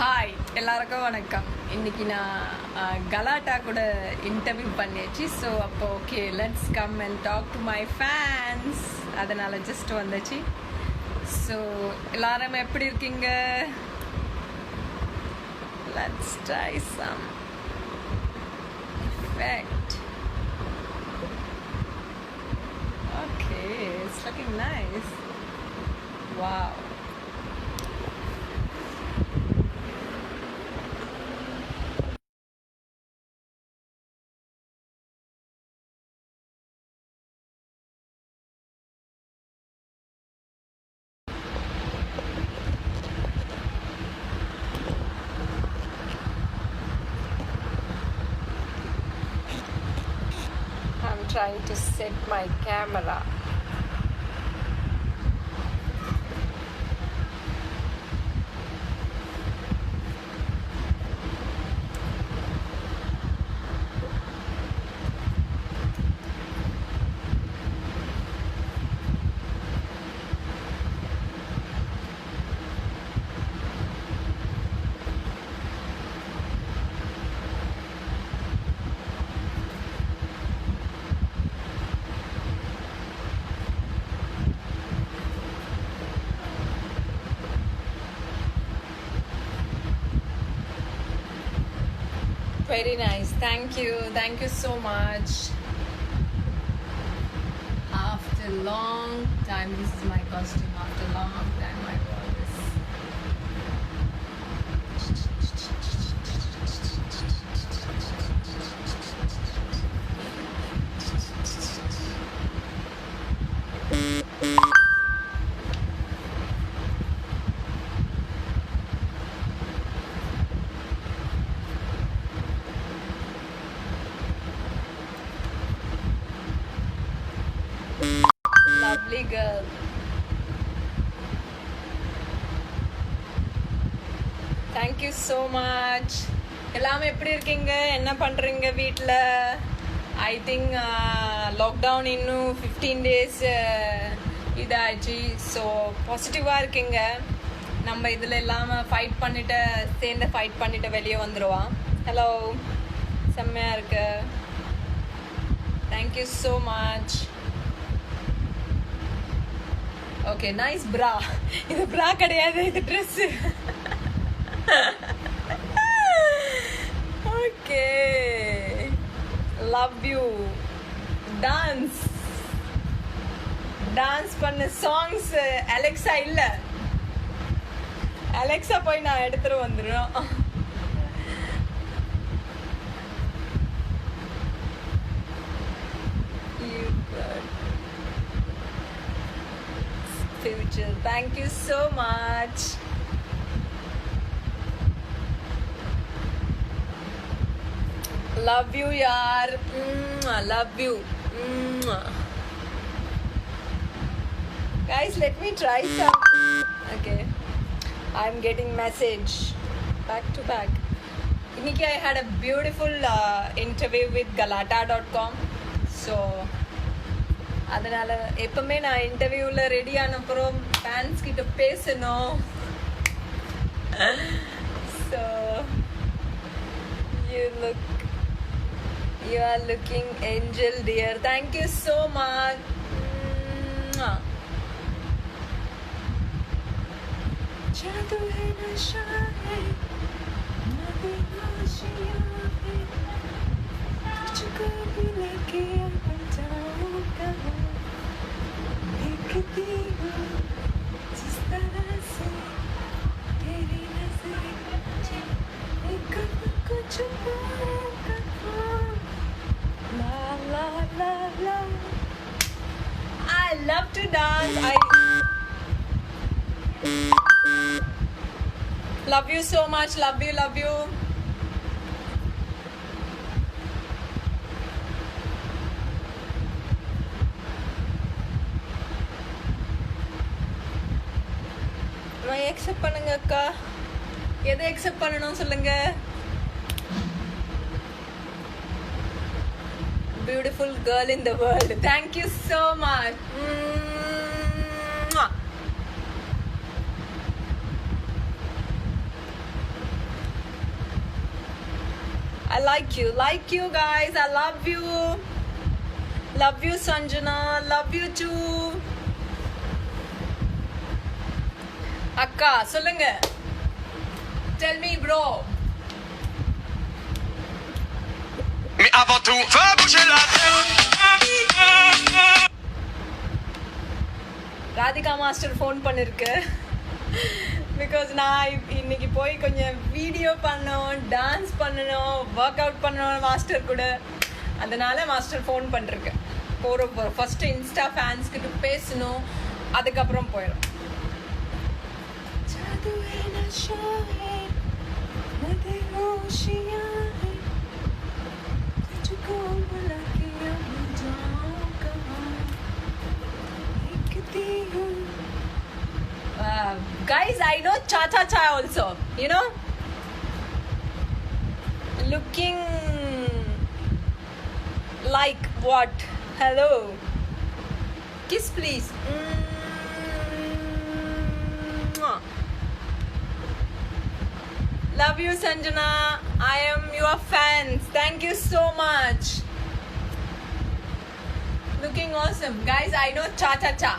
Hi எல்லாருக்கும் வணக்கம். இன்னைக்கு நான் கலாட்டா கூட இன்டர்வியூ பண்ணியாச்சு. ஸோ அப்போ okay let's come and talk to my fans, அதனால் ஜஸ்ட் வந்துச்சு. ஸோ எல்லாரும் எப்படி இருக்கீங்க? Let's try some effect. Okay, it's looking nice. Wow. I'm trying to set my camera. Very nice. Thank you. Thank you so much. After a long time, this is my costume. After a long time, I wore this. Lovely girl. Thank you so much. எல்லாமே எப்படி இருக்கீங்க? என்ன பண்ணுறீங்க வீட்டில்? I think lockdown இன்னும் 15 days இதாகிடுச்சு. So பாசிட்டிவாக இருக்கீங்க. நம்ம இதில் இல்லாமல் சேர்ந்து ஃபைட் பண்ணிட்டு வெளியே வந்துடுவான். ஹலோ, செம்மையாக இருக்கு. Thank you so much. Okay, nice ப்ரா. இது ப்ரா கிடையாது, இது dress. Okay, love you. Dance பண்ண சாங்ஸ் அலெக்ஸா இல்லை. அலெக்ஸா போய் நான் எடுத்துட்டு வந்துடும். Future. Thank you so much. Love you, yaar. Love you. Guys, let me try some. Okay, I'm getting message back to back. Iniki I had a beautiful interview with galata.com. So அதனால் எப்பவுமே நான் இன்டர்வியூவில் ready ஆனப்புறம் fans கிட்ட பேசணும். So you are looking angel dear. Thank you so much. जादू है नशा है नदी नशिया है तुझको भी लेके जाऊंगा देखती हूँ जिस तरह से तेरी नजर एक कुछ la la la la. I love to dance. I love you so much. Love you. நான் எக்ஸெப்ட் பண்ணுங்க அக்கா. எதை எக்ஸெப்ட் பண்ணணும் சொல்லுங்க. Beautiful girl in the world. Thank you so much. I like you guys. I love you Sanjana, love you too. Akka solunga, tell me bro. Mais avant tout, fais bouger la tête. Radhika master phone பண்ணிருக்கு because நான் இன்னைக்கு போய் கொஞ்சம் video பண்ணணும், dance பண்ணணும், work out பண்ணணும் master கூட. அதனால மாஸ்டர் ஃபோன் பண்ணிருக்கு. போகிறோம் ஃபர்ஸ்ட் இன்ஸ்டா ஃபேன்ஸ்கிட்ட பேசணும், அதுக்கப்புறம் போயிடும். Guys, I know cha-cha-cha also, you know, looking like what? Hello, kiss please. Love you Sanjana, I am your fans, thank you so much. Looking awesome. Guys, I know cha-cha-cha,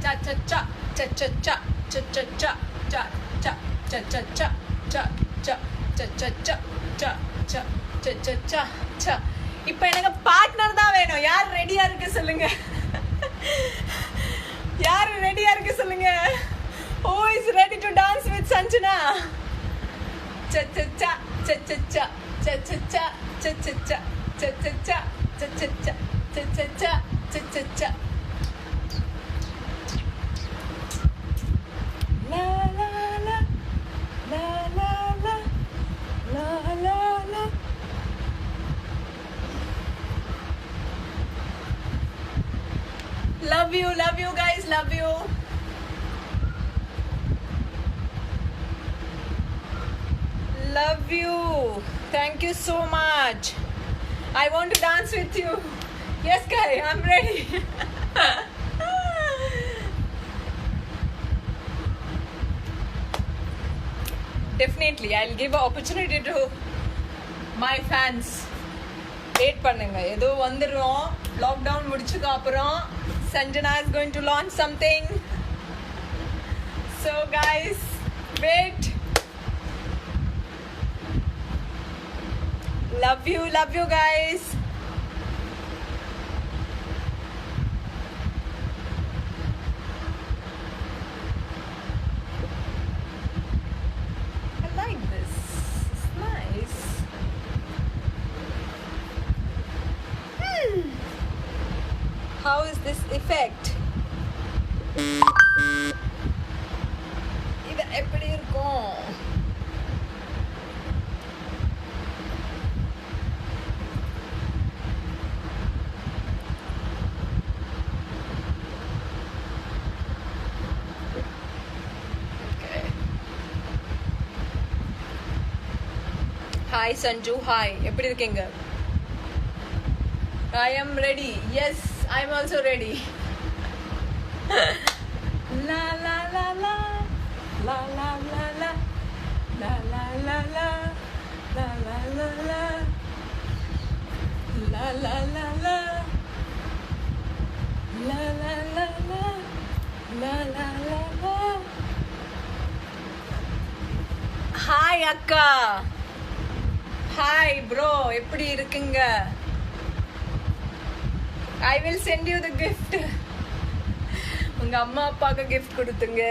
cha-cha-cha, cha-cha-cha, cha-cha-cha, cha-cha, cha-cha-cha, cha-cha, cha-cha-cha, cha-cha, cha-cha-cha, cha. இப்போ எனக்கு partner தான் வேணும். யார் ரெடியா இருக்கு சொல்லுங்க? யார் ரெடியா இருக்கு சொல்லுங்க? Who is ready to dance with Sanjana? Cha-cha-cha, cha-cha-cha, cha-cha-cha, cha-cha-cha, cha-cha-cha, cha-cha-cha, cha-cha-cha, cha-cha-cha. La la la, la la la, la la la. Love you guys, love you. Love you. Thank you so much. I want to dance with you. Yes, guy, I'm ready. Definitely, I'll give an opportunity to my fans. Wait பண்ணுங்க, ஏதோ வந்துரும். Lockdown முடிச்சதுக்கு அப்புறம் Sanjana is going to launch something. So guys, wait. Love you guys. I like this. It's nice. How is this effect? இது எப்படி இருக்கும்? Hi Sanju, hi. எப்படி இருக்கீங்க? I am ready. Yes, I am also ready. La la la la, la la la la, la la la la, la la la la, la la la la, la la la la, la la la la. Hi Akka. Hi bro, எப்படி இருக்கீங்க? I will send you the gift. உங்க அம்மா அப்பாக்கு gift கொடுத்துங்க.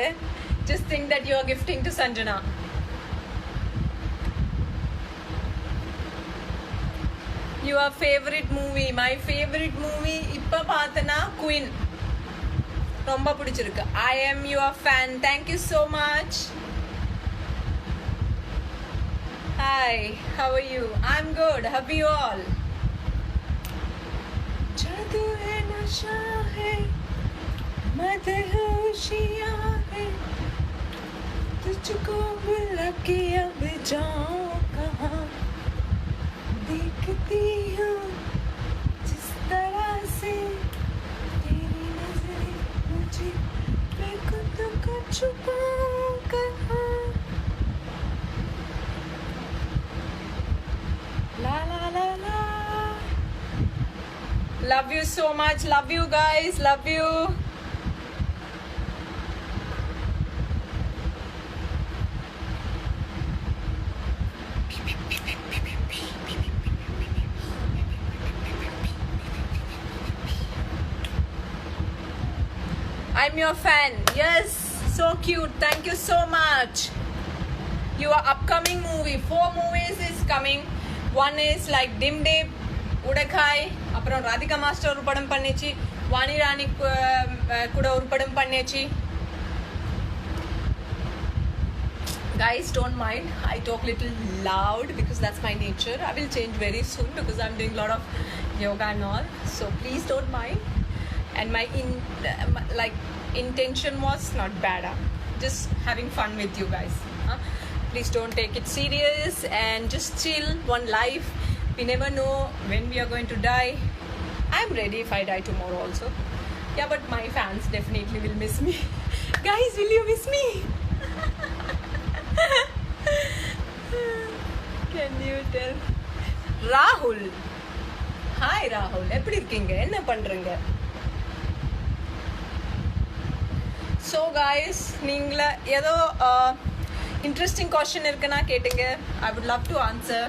Just think that you are gifting to Sanjana. Your favorite movie? My favorite movie இப்ப பார்த்தனா Queen. ரொம்ப பிடிச்சிருக்கு. I am your fan. Thank you so much. Hi, how are you? I'm good. How are you all? जादू है नशा है मदहोशियाँ है तुझको बुला के अब जाऊँ कहाँ देखती हूँ जिस तरह से तेरी नजरें मुझे मैं खुद को छुपाऊँ कहाँ Love you so much. Love you guys. Love you. I'm your fan. Yes, so cute. Thank you so much. Your upcoming movie, 4 movies is coming. One is like Dim Dim, Udakai, அப்புறம் Radhika master ஒரு படம் பண்ணிச்சு, வாணி ராணி கூட ஒரு படம் பண்ணிச்சு. Guys, don't mind. I talk little loud because that's my nature. I will change very soon because I'm doing a lot of yoga and all. So please don't mind. And my intention was not bad. Just having fun with you guys. Please don't take it serious and just chill. One life. We never know when we are going to die. I'm ready if I die tomorrow also. Yeah, but my fans definitely will miss me. Guys, will you miss me? Can you tell? Rahul. Hi Rahul. எப்படி இருக்கீங்க? என்ன பண்றீங்க? So guys, நீங்கள ஏதோ interesting question இருக்குன்னா கேட்டுங்க. I would love to answer.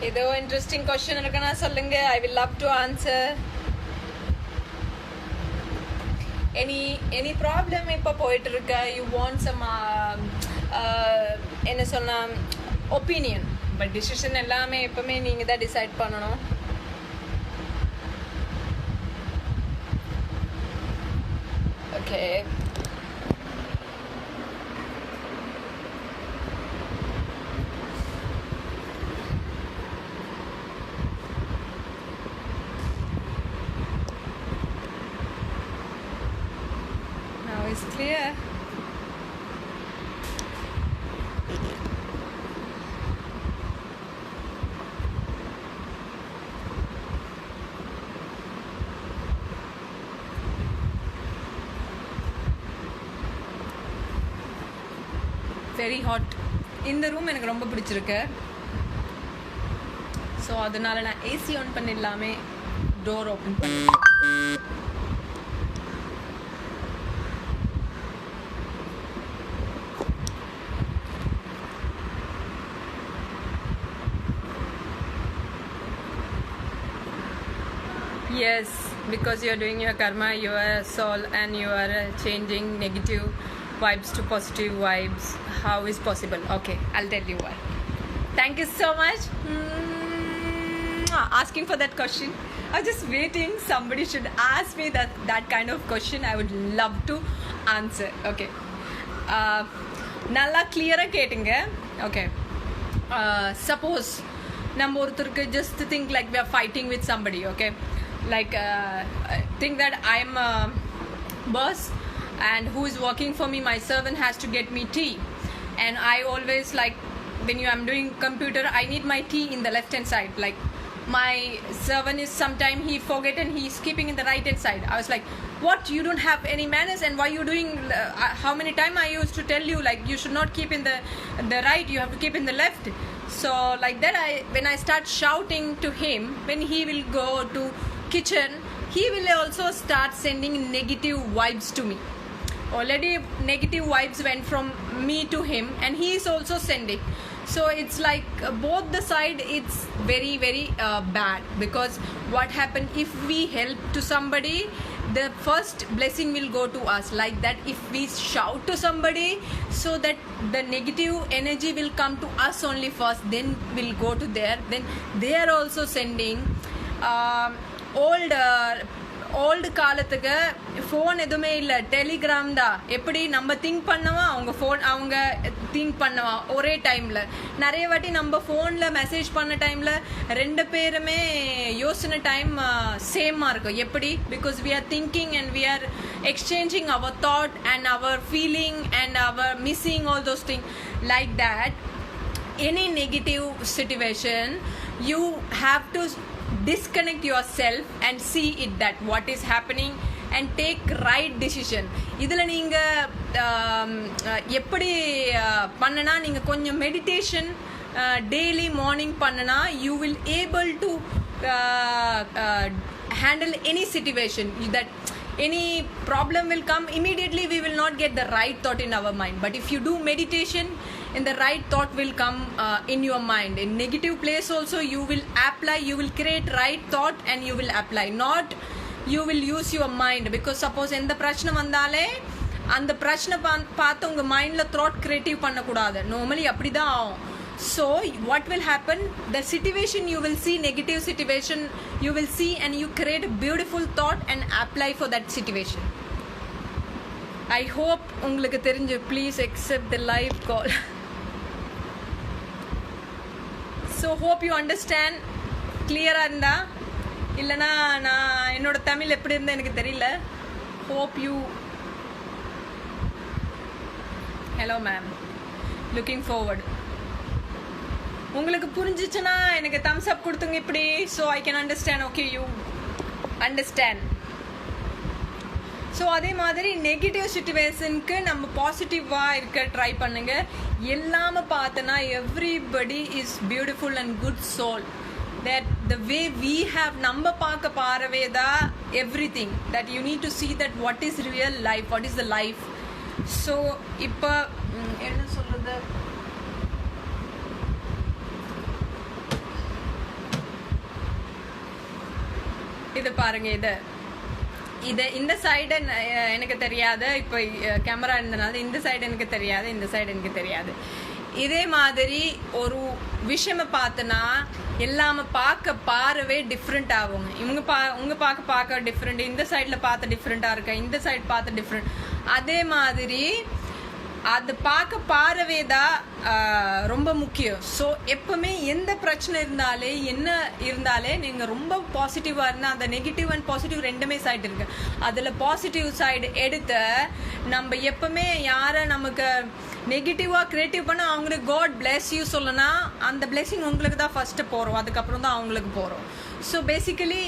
ஏதோ interesting question இருக்குன்னா சொல்லுங்க. I will love to answer. Any problem இப்போ போயிட்டு இருக்க? You want some என்ன சொன்னா opinion, but decision எல்லாமே எப்பவுமே நீங்க தான் டிசைட் பண்ணணும். Okay. It's clear. Very hot. இந்த ரூம் எனக்கு ரொம்ப பிடிச்சிருக்கு. ஸோ அதனால நான் ஏசி ஆன் பண்ணிடலாமே, டோர் ஓப்பன் பண்ணி. Yes, because you're doing your karma, your soul, and you are changing negative vibes to positive vibes. How is possible? Okay, I'll tell you why. Thank you so much. Asking for that question. I was just waiting. Somebody should ask me that kind of question. I would love to answer. Okay. Nalla clear கேட்டுங்க. Okay. Suppose நம்ம ஒருத்தருக்கு just think like we are fighting with somebody. Okay. Like think that I'm a boss and who is working for me, my servant has to get me tea, and I always like when I'm doing computer, I need my tea in the left hand side. Like my servant is sometime he forget and he's keeping in the right hand side. I was like, what, you don't have any manners, and why you doing how many time I used to tell you like you should not keep in the right, you have to keep in the left. So like that, when I start shouting to him, when he will go to kitchen, he will also start sending negative vibes to me. Already negative vibes went from me to him, and he is also sending. So it's like both the side, it's very very bad, because what happened if we help to somebody, the first blessing will go to us. Like that, if we shout to somebody, so that the negative energy will come to us only first, then will go to there, then they are also sending. Old காலத்துக்கு phone எதுவுமே இல்லை, Telegram தான். எப்படி நம்ம think பண்ணவா அவங்க think பண்ணவா ஒரே டைமில். நிறைய வாட்டி நம்ம ஃபோனில் மெசேஜ் பண்ண டைமில் ரெண்டு பேருமே யோசனை டைம் சேமாக இருக்கும். எப்படி? Because we are thinking and we are exchanging our thought and our feeling and our missing all those thing. Like that any negative situation, you have to disconnect yourself and see it that what is happening and take right decision. இதில் நீங்கள் எப்படி பண்ணனா, நீங்கள் கொஞ்சம் meditation daily morning பண்ணனா you will able to handle any situation. That any problem will come immediately, we will not get the right thought in our mind. But if you do meditation, and the right thought will come in your mind. In negative place also you will apply, you will create right thought and you will apply. Not you will use your mind, because suppose எந்த பிரச்சனை வந்தாலே அந்த பிரச்சனை பார்த்து உங்கள் மைண்டில் thought creative பண்ணக்கூடாது. Normally அப்படி தான் ஆகும். So what will happen, the situation you will see, negative situation you will see, and you create a beautiful thought and apply for that situation. I hope உங்களுக்கு தெரிஞ்சு. Please accept the live call. So hope you understand. clear இருந்தா, இல்லைனா நான் என்னோட தமிழ் எப்படி இருந்தா எனக்கு தெரியல. hope you. hello ma'am, looking forward. உங்களுக்கு புரிஞ்சிச்சுன்னா எனக்கு thumbs up கொடுத்துங்க இப்படி, so I can understand. okay, you understand. So அதே மாதிரி நெகட்டிவ் சுச்சுவேஷனுக்கு நம்ம பாசிட்டிவாக இருக்க ட்ரை பண்ணுங்க. எல்லாமே பார்த்தோன்னா everybody is beautiful and good soul. that the way we have நம்ம பார்க்க பாரவே தான் everything, that you need to see that what is real life, what is the life. So இப்போ என்ன சொல்றது, இது பாருங்க, இது இந்த சைடு எனக்கு தெரியாது. இப்போ கேமரா இருந்தனால இந்த சைடு எனக்கு தெரியாது, இந்த சைடு எனக்கு தெரியாது. இதே மாதிரி ஒரு விஷயமை பார்த்தனா எல்லாமே பார்க்கவே டிஃப்ரெண்ட் ஆகும். உங்க பார்க்க டிஃப்ரெண்ட், இந்த சைடில் பார்த்த டிஃப்ரெண்ட்டாக இருக்கு, இந்த சைடு பார்த்த டிஃப்ரெண்ட். அதே மாதிரி அது பார்க்கவே தான் ரொம்ப முக்கியம். ஸோ எப்பவுமே எந்த பிரச்சனை இருந்தாலே நீங்கள் ரொம்ப பாசிட்டிவாக இருந்தால், அந்த நெகட்டிவ் அண்ட் பாசிட்டிவ் ரெண்டுமே சைடு இருக்கு. அதில் பாசிட்டிவ் சைடு எடுத்து நம்ம எப்பவுமே யாரை நமக்கு நெகட்டிவாக கிரியேட்டிவ் பண்ண அவங்களுக்கு காட் பிளெஸ் யூ சொல்லனா, அந்த பிளெஸிங் உங்களுக்கு தான் ஃபஸ்ட்டு போகிறோம், அதுக்கப்புறம் தான் அவங்களுக்கு போகிறோம். ஸோ பேசிக்கலி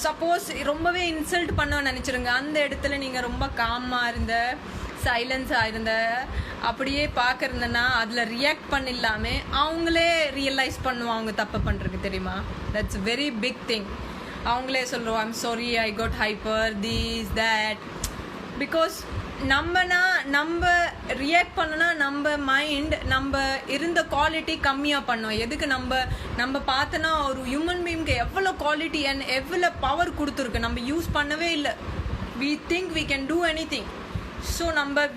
சப்போஸ் ரொம்பவே இன்சல்ட் பண்ண நினச்சிருங்க, அந்த இடத்துல நீங்கள் ரொம்ப காமாக இருந்த, சைலன்ஸாக இருந்த, அப்படியே பார்க்குறதுன்னா அதில் ரியாக்ட் பண்ணிடலாமே அவங்களே ரியலைஸ் பண்ணுவாங்க தப்பு பண்ணுறதுக்கு, தெரியுமா? That's very big thing. அவங்களே சொல்லுவோம் I'm sorry, I got hyper, these that. Because நம்ம ரியாக்ட் பண்ணனா நம்ம மைண்ட் நம்ம இருந்த குவாலிட்டி கம்மியாக பண்ணோம். எதுக்கு நம்ம பார்த்தோன்னா ஒரு ஹியூமன் பீயிங்க்கு எவ்வளோ குவாலிட்டி அண்ட் எவ்வளோ பவர் கொடுத்துருக்கு, நம்ம யூஸ் பண்ணவே இல்லை. we think we can do anything. So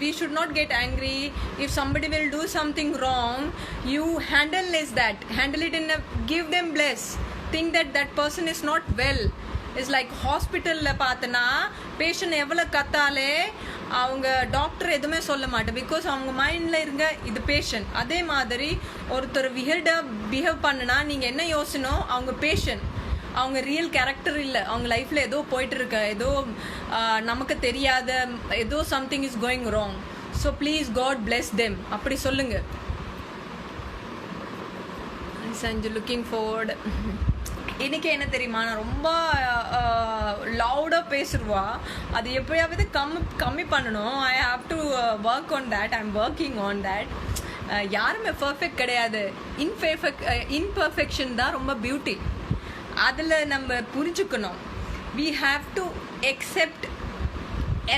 we should not get angry if somebody will do something wrong. You handle it in a, give them bless, think that person is not well. It's like hospital பார்த்தனா patient எவ்வளோ கத்தாலே அவங்க doctor எதுவுமே சொல்ல மாட்டேன், because அவங்க மைண்டில் இருங்க இது பேஷண்ட். அதே மாதிரி ஒருத்தர் வியர்டாக பிஹேவ் பண்ணுனா நீங்கள் என்ன யோசனும், அவங்க பேஷண்ட், அவங்க ரியல் கேரக்டர் இல்லை, அவங்க லைஃப்பில் ஏதோ போயிட்டு இருக்க, ஏதோ நமக்கு தெரியாத ஏதோ something is going wrong. So please God bless them அப்படி சொல்லுங்க. Sanju looking forward. இன்னைக்கு என்ன தெரியுமா, நான் ரொம்ப லவுடாக பேசுருவா, அது எப்படியாவது கம்மி பண்ணணும். I have to work on that, I am working on that. யாருமே பர்ஃபெக்ட் கிடையாது, இன்பர்ஃபெக்ஷன் தான் ரொம்ப பியூட்டி. அதில் நம்ம புரிஞ்சுக்கணும். we have to accept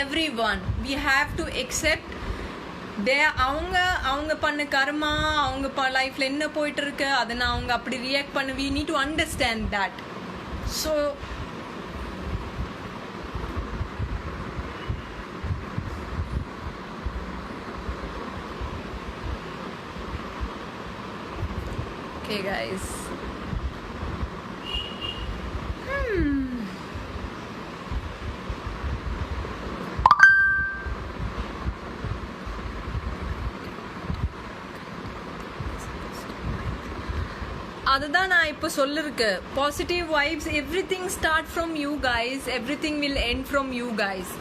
everyone, we have to accept அவங்க பண்ண கர்மா, அவங்க லைஃப்ல என்ன போயிட்டு இருக்கு, அதை நான் அவங்க அப்படி ரியாக்ட் பண்ண, we need to understand that. So okay guys, அதுதான் நான் இப்போ சொல்லிருக்கேன். Positive vibes, everything start from you guys, everything will end from you guys.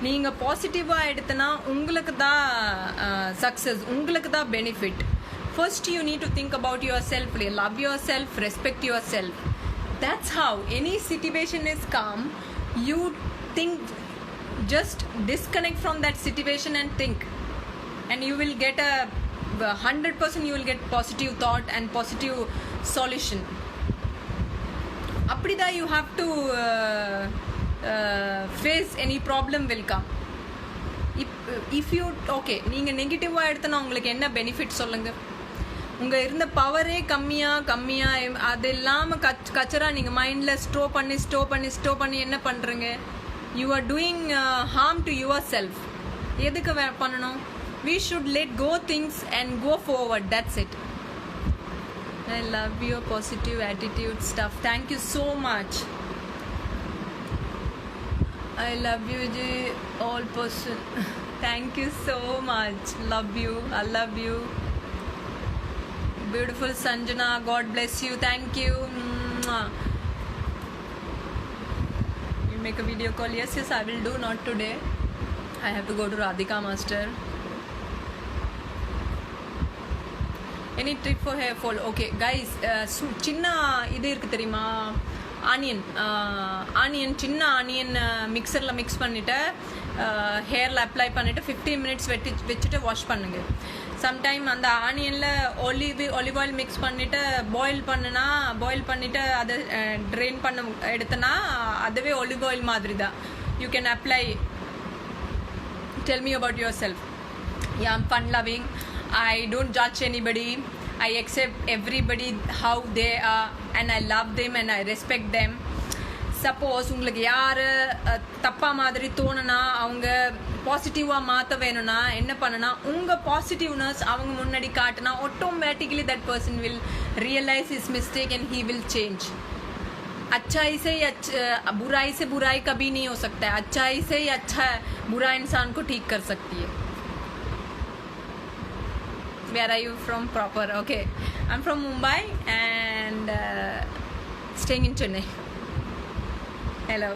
நீங்கள் பாசிட்டிவாக எடுத்தனா உங்களுக்கு தான் சக்ஸஸ், உங்களுக்கு தான் benefit. first you need to think about yourself, love yourself, respect yourself. That's how any situation is calm. You think, just disconnect from that situation and think, and you will get 100% you will get positive thought and positive solution. Appadida you have to face any problem will come. If you okay, நீங்க நெகட்டிவா எடுத்தனா உங்களுக்கு என்ன benefit சொல்லுங்க? உங்க இருந்த பவரே கம்மியா அது இல்லாம கச்சரா நீங்க மைண்ட்ல ஸ்டோர் பண்ணி என்ன பண்றீங்க? You are doing harm to yourself. எதுக்கு பண்ணணும்? We should let go things and go forward. That's it. I love your positive attitude stuff. Thank you so much. I love you, all person. Thank you so much. Love you. I love you. Beautiful Sanjana. God bless you. Thank you. You make a video call. Yes, I will do. Not today. I have to go to Radhika Master. Any trick for hair fall? Okay, guys. சின்ன இது இருக்கு தெரியுமா? Onion சின்ன onion மிக்சரில் mix பண்ணிவிட்டு ஹேரில் apply பண்ணிவிட்டு 15 minutes வச்சுட்டு wash பண்ணுங்க. சம்டைம் அந்த ஆனியனில் ஒலிவ் ஆயில் மிக்ஸ் பண்ணிவிட்டு பாயில் பண்ணிவிட்டு அதை ட்ரெயின் பண்ண எடுத்தனா அதுவே ஒலிவ் ஆயில் மாதிரி தான். You can apply. Tell me about yourself. Yeah, I'm fun loving. I don't judge anybody. I accept everybody how they are, and I love them and I respect them. Suppose உங்களுக்கு யார் தப்பாக மாதிரி தோணுனா, அவங்க பாசிட்டிவாக மாற்ற வேணும்னா என்ன பண்ணுனா, உங்கள் பாசிட்டிவ்னஸ் அவங்க முன்னாடி காட்டுனா automatically that person will realise his mistake and he will change. अच्छाई से बुराई से बुराई कभी नहीं हो सकता है. अच्छाई से ही अच्छा बुरा इंसान को ठीक कर सकती है. Where are you from proper? Okay, I'm from Mumbai and staying in Chennai. Hello.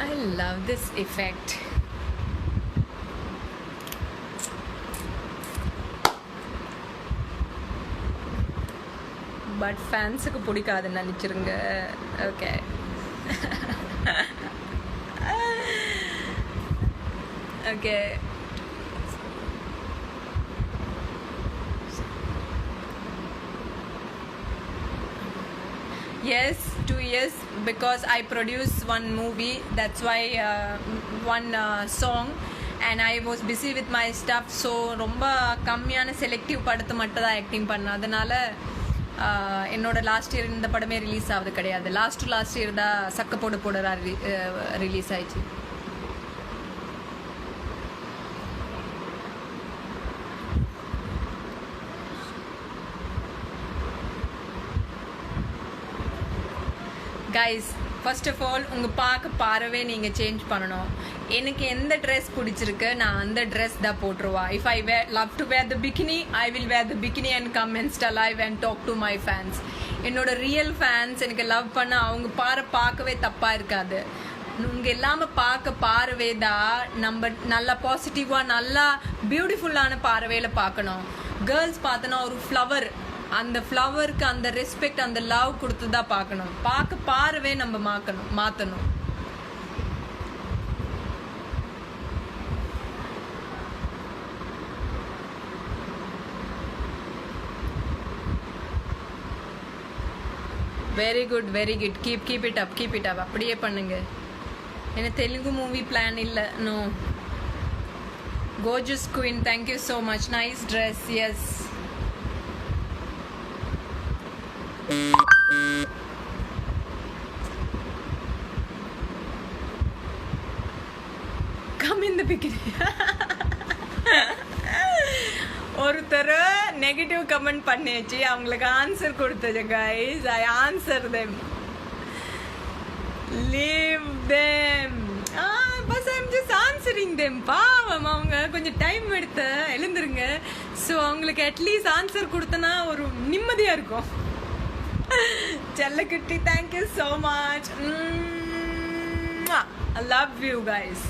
I love this effect. But ஃபேன்ஸுக்கு பிடிக்காதுன்னு நினச்சிருங்க. Okay, okay. Yes, 2 years because I produced one movie. That's why one song and I was busy with my stuff. So ரொம்ப கம்மியான selective படத்தை மட்டும் தான் acting பண்ணேன். அதனால என்னோட லாஸ்ட் இயர் இந்த படமே ரிலீஸ் ஆகுது கிடையாது. லாஸ்ட் இயர் தான் சக்க போட ரிலீஸ் ஆயிடுச்சு. கைஸ், ஃபர்ஸ்ட் ஆஃப் ஆல் உங்கள் பார்வை நீங்கள் சேஞ்ச் பண்ணணும். எனக்கு எந்த ட்ரெஸ் பிடிச்சிருக்கு நான் அந்த ட்ரெஸ் தான் போட்டுருவா. If I love to wear the bikini, I will wear the bikini and come insta live and talk to my fans. என்னோட ரியல் ஃபேன்ஸ் எனக்கு லவ் பண்ண அவங்க பார்க்கவே தப்பாக இருக்காது. உங்கள் இல்லாமல் பார்வை தான் நம்ம நல்லா பாசிட்டிவாக நல்லா பியூட்டிஃபுல்லான பார்வையில் பார்க்கணும். கேர்ள்ஸ் பார்த்தோன்னா ஒரு ஃப்ளவர், அந்த ஃப்ளவருக்கு அந்த ரெஸ்பெக்ட் அந்த லவ் கொடுத்து தான் பார்க்கணும். பார்வை நம்ம மாற்றணும். Very good, very good. Keep it up. அப்படியே பண்ணுங்க. எனக்கு தெலுங்கு மூவி பிளான் இல்லை. No. Gorgeous queen, thank you so much. Nice dress. Yes. Come in the beginning. ஒருத்தர் நெகட்டிவ் கமெண்ட் பண்ணிச்சு, அவங்களுக்கு ஆன்சர் கொடுத்தது. Guys, I answer them. Leave them. But I am just answering them. பாவம், அவங்க கொஞ்சம் டைம் எடுத்து எழுந்துருங்க. ஸோ அவங்களுக்கு அட்லீஸ்ட் ஆன்சர் கொடுத்தனா ஒரு நிம்மதியாக இருக்கும். செல்லக்குட்டி, thank you so much. I love you guys.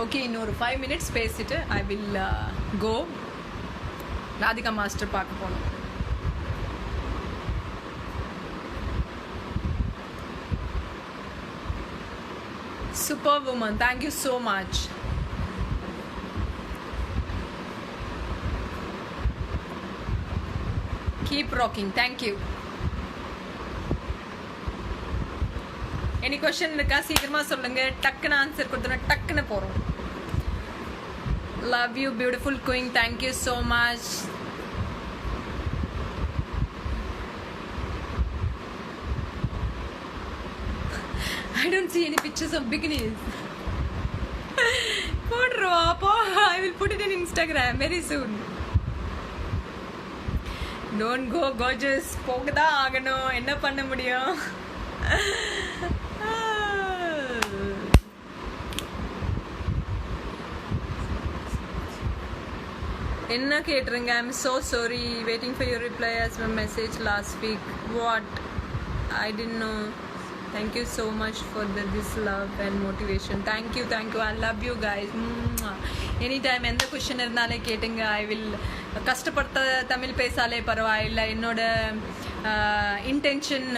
Okay இன்னொரு 5 மினிட்ஸ் பேசிட்டு I will go Radhika master பார்க்க போகணும். Super woman, thank you so much. Keep rocking, thank you. Any question இருக்கா சீக்கிரமா சொல்லுங்க, டக்குன்னு ஆன்சர் கொடுத்தோன்னா டக்குன்னு போறோம். Love you beautiful queen, thank you so much. I don't see any pictures of bikinis. I will put it in Instagram very soon. Don't go gorgeous. போகதா ஆகணும், என்ன பண்ண முடியும்? என்ன கேட்டுருங்க? I'm so sorry, waiting for your reply as my message last week. What? I didn't know. Thank you so much for this love and motivation. Thank you. I love you guys. Anytime எந்த question இருந்தாலே கேட்டுங்க. I will கஷ்டப்பட்ட தமிழ் பேசாலே பரவாயில்லை. என்னோட intention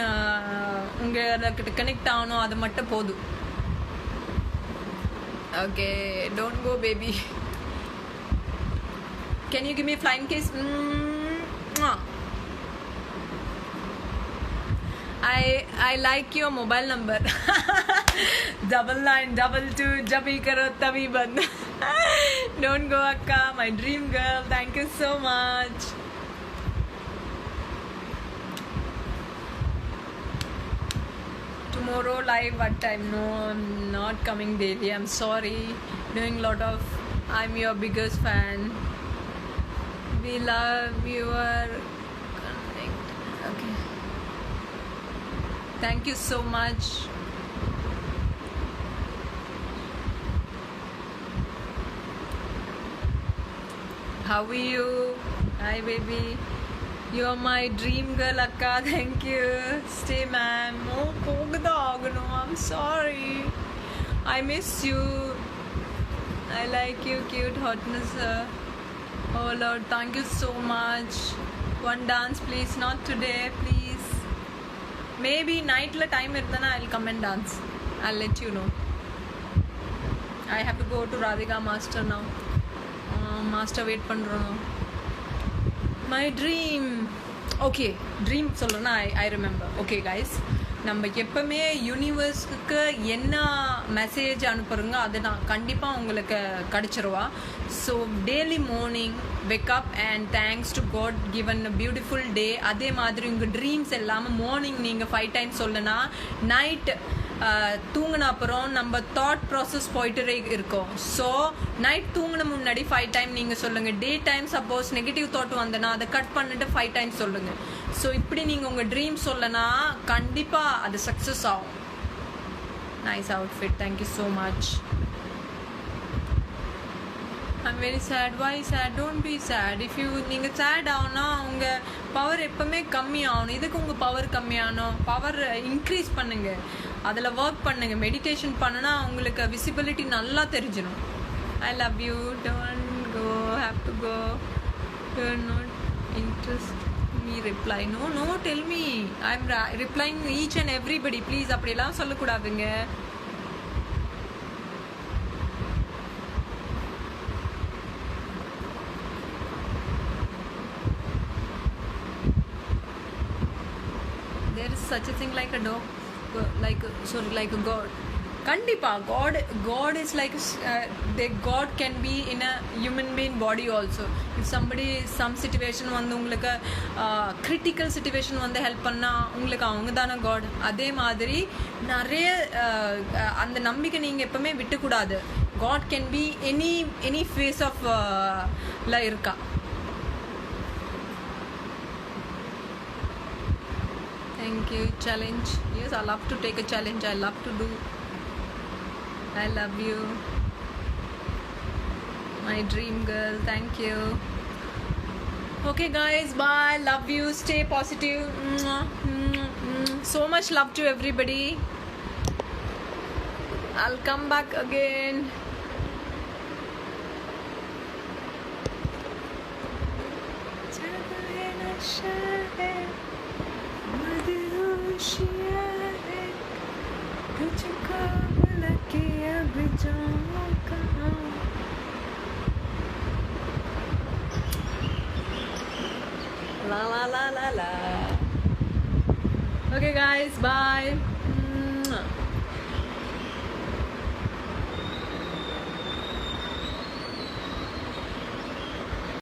உங்களுக்கு connect ஆகணும், அது மட்டும் போதும். Okay, don't go baby. Can you give me flying kiss? I like your mobile number. 9922 jabi karo tabi band. Don't go akka, my dream girl. Thank you so much. Tomorrow live what time? No, I'm not coming daily. I'm sorry. Doing lot of. I'm your biggest fan. We love your connect. Okay. Thank you so much. How are you? Hi baby. You're my dream girl akka. Thank you. Stay ma'am. Oh, pogda agano. I'm sorry. I miss you. I like you, cute hotness. Oh Lord, thank you so much. One dance please, not today, please. Maybe night la time irundana I'll come and dance. I'll let you know. I have to go to Radhika master now. Master wait பண்றோம். My dream. Okay, dream சொல்லனா I remember. Okay guys, நம்ம எப்பவுமே யூனிவர்ஸ்க்கு என்ன message அனுப்புறோங்க அது நான் கண்டிப்பாக உங்களுக்கு கிடச்சிருவா. So daily morning wake up and thanks to God given a beautiful day. அதே மாதிரி உங்கள் ட்ரீம்ஸ் எல்லாமே மார்னிங் நீங்கள் 5 times சொல்லனா, நைட் தூங்கின அப்புறம் நம்ம தாட் ப்ராசஸ் போயிட்டு இருக்கோம். ஸோ நைட் தூங்கின முன்னாடி 5 times நீங்கள் சொல்லுங்கள். Day time suppose negative thought வந்தனா அதை கட் பண்ணிட்டு 5 times சொல்லுங்கள். ஸோ இப்படி நீங்கள் உங்கள் ட்ரீம் சொல்லனா கண்டிப்பாக அது சக்ஸஸ் ஆகும். Nice outfit, thank you so much. I'm very sad. Why sad? Don't be sad. If you நீங்கள் சேட் ஆகுனா உங்கள் பவர் எப்பவுமே கம்மி ஆகணும். இதுக்கு உங்கள் பவர் கம்மியாகணும், பவர் இன்க்ரீஸ் பண்ணுங்க, அதில் ஒர்க் பண்ணுங்க, மெடிடேஷன் பண்ணுனா உங்களுக்கு விசிபிலிட்டி நல்லா தெரிஞ்சிடும். I love you. Don't go, have to go. You are not interest me reply. No, tell me. I'm replying each and everybody. Please அப்படியெல்லாம் சொல்லக்கூடாதுங்க. There is such a thing like a dog, like a god. Kandipa god is like the god can be in a human being body also. If somebody some situation வந்து உங்களுக்கு critical situation வந்து help பண்ணா உங்களுக்கு அவங்க தான god. அதே மாதிரி நிறைய அந்த நம்பிக்கை நீங்க எப்பவுமே விட்டுக்கூடாது. God can be any phase of ல இருக்கா. Thank you. Challenge. Yes, I love to take a challenge. I love to do. I love you. My dream girl. Thank you. Okay guys, bye. Love you. Stay positive. So much love to everybody. I'll come back again. नशा है मदहोशिया है तुझको भुला के अब जाऊं कहाँ La la la la la. Okay guys, bye.